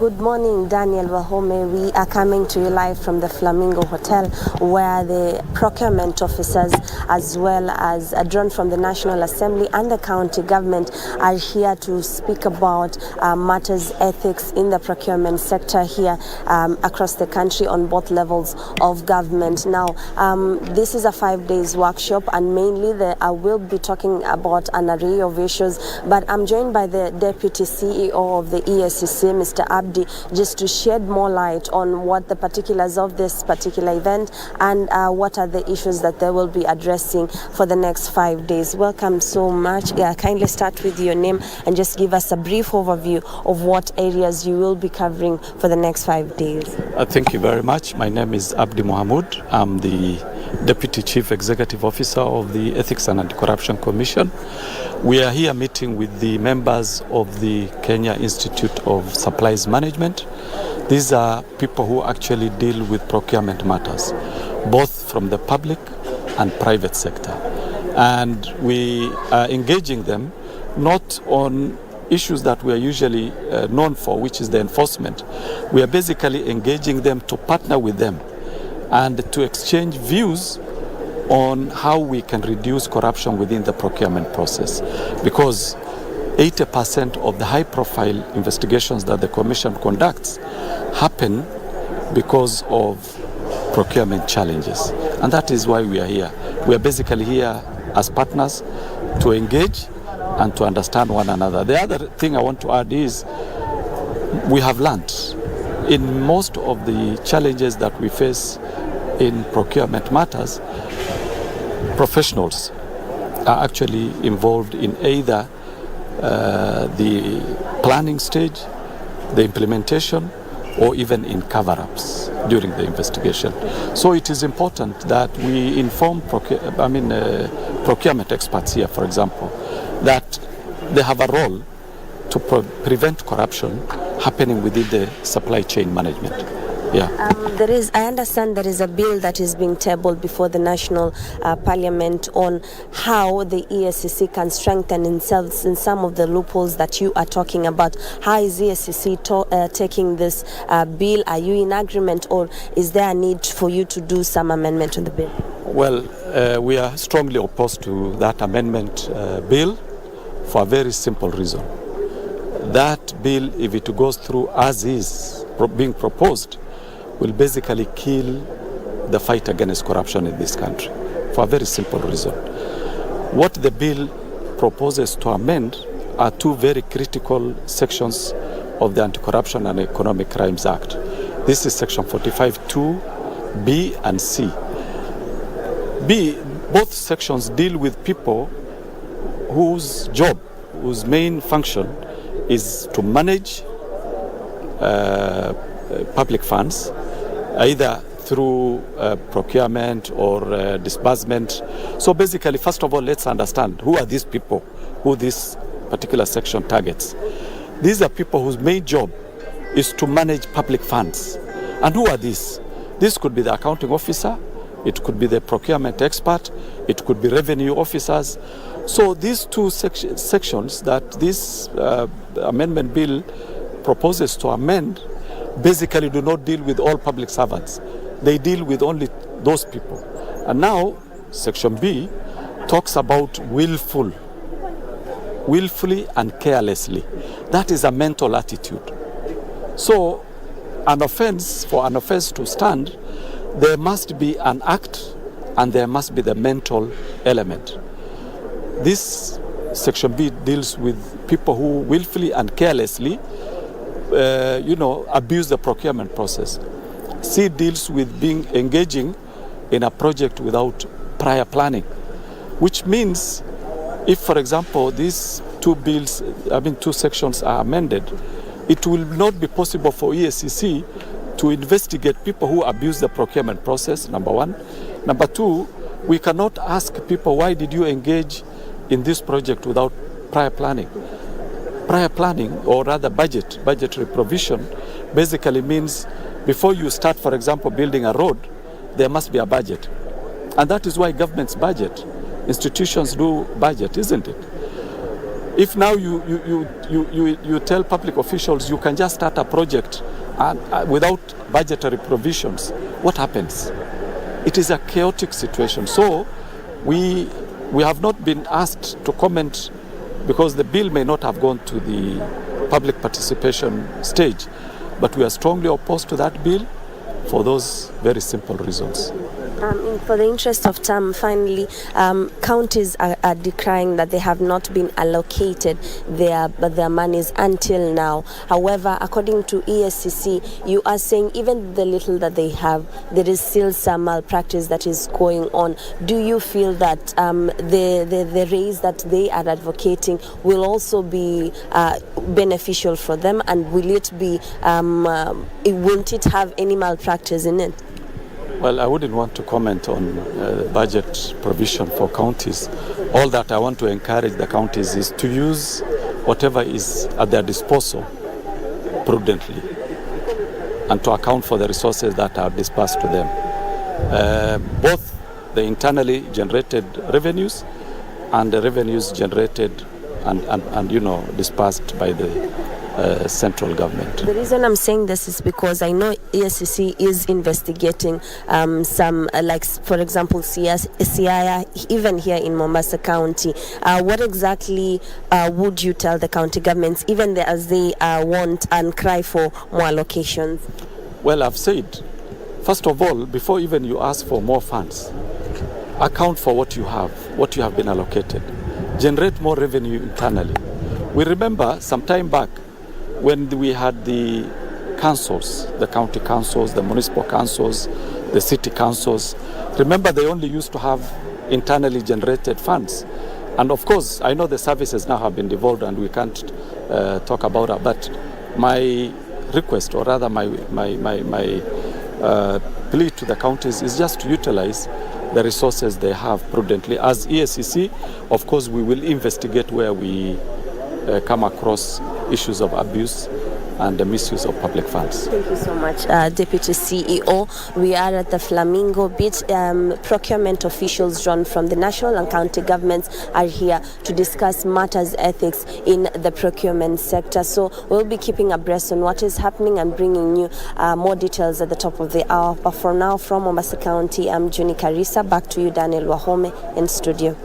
Good morning, Daniel Wahome. We are coming to you live from the Flamingo Hotel, where the procurement officers, as well as drawn from the National Assembly and the county government, are here to speak about matters ethics in the procurement sector here across the country on both levels of government. Now, this is a 5 days workshop, and mainly I will be talking about an array of issues, but I'm joined by the Deputy CEO of the EACC, Mr. Abdi, just to shed more light on what the particulars of this particular event and what are the issues that they will be addressing for the next 5 days. Welcome so much. Kindly start with your name and just give us a brief overview of what areas you will be covering for the next 5 days. Thank you very much. My name is Abdi Mohamud. I'm the Deputy Chief Executive Officer of the Ethics and Anti-Corruption Commission. We are here meeting with the members of the Kenya Institute of Supplies Management. These are people who actually deal with procurement matters, both from the public and private sector. And we are engaging them not on issues that we are usually known for, which is the enforcement. We are basically engaging them to partner with them and to exchange views on how we can reduce corruption within the procurement process. Because 80% of the high-profile investigations that the Commission conducts happen because of procurement challenges. And that is why we are here. We are basically here as partners to engage and to understand one another. The other thing I want to add is we have learned in most of the challenges that we face in procurement matters, professionals are actually involved in either the planning stage, the implementation, or even in cover-ups during the investigation. So it is important that we inform procurement experts here, for example, that they have a role to prevent corruption happening within the supply chain management. Yeah. I understand there is a bill that is being tabled before the National Parliament on how the EACC can strengthen themselves in some of the loopholes that you are talking about. How is EACC taking this bill? Are you in agreement, or is there a need for you to do some amendment to the bill? Well, we are strongly opposed to that amendment bill for a very simple reason. That bill, if it goes through as is being proposed, will basically kill the fight against corruption in this country for a very simple reason. What the bill proposes to amend are two very critical sections of the Anti-Corruption and Economic Crimes Act. This is Section 45(2), B and C. B, both sections deal with people whose main function is to manage public funds, either through procurement or disbursement. So basically, first of all, let's understand who are these people who this particular section targets. These are people whose main job is to manage public funds. And who are these? This could be the accounting officer, it could be the procurement expert, it could be revenue officers. So these two sections that this amendment bill proposes to amend basically do not deal with all public servants. They deal with only those people. And now, Section B talks about willfully and carelessly. That is a mental attitude. So, for an offense to stand, there must be an act and there must be the mental element. This Section B deals with people who willfully and carelessly abuse the procurement process. C deals with engaging in a project without prior planning, which means if, for example, these two sections are amended, it will not be possible for EACC to investigate people who abuse the procurement process, number one. Number two, we cannot ask people, why did you engage in this project without prior planning? Prior planning, or rather budgetary provision, basically means before you start, for example, building a road, there must be a budget. And that is why governments budget. Institutions do budget, isn't it? If now you tell public officials you can just start a project without budgetary provisions, what happens? It is a chaotic situation. So we have not been asked to comment because the bill may not have gone to the public participation stage, but we are strongly opposed to that bill for those very simple reasons. For the interest of time, finally, counties are decrying that they have not been allocated their monies until now. However, according to EACC, you are saying even the little that they have, there is still some malpractice that is going on. Do you feel that the raise that they are advocating will also be beneficial for them, and will it be won't it have any malpractice in it? Well, I wouldn't want to comment on budget provision for counties. All that I want to encourage the counties is to use whatever is at their disposal prudently and to account for the resources that are dispersed to them. Both the internally generated revenues and the revenues generated and dispersed by the central government. The reason I'm saying this is because I know EACC is investigating some, like for example, Siaya, even here in Mombasa County. What exactly would you tell the county governments, even as they want and cry for more allocations? Well, I've said, first of all, before even you ask for more funds, account for what you have been allocated. Generate more revenue internally. We remember some time back, when we had the councils, the county councils, the municipal councils, the city councils, remember they only used to have internally generated funds. And of course, I know the services now have been devolved and we can't talk about it, but my request, or rather my plea to the counties is just to utilize the resources they have prudently. As EACC, of course, we will investigate where we come across issues of abuse and the misuse of public funds. Thank you so much, Deputy CEO. We are at the Flamingo Beach. Procurement officials drawn from the national and county governments are here to discuss matters ethics in the procurement sector. So we'll be keeping abreast on what is happening and bringing you more details at the top of the hour. But for now, from Mombasa County, I'm Juni Karisa. Back to you, Daniel Wahome, in studio.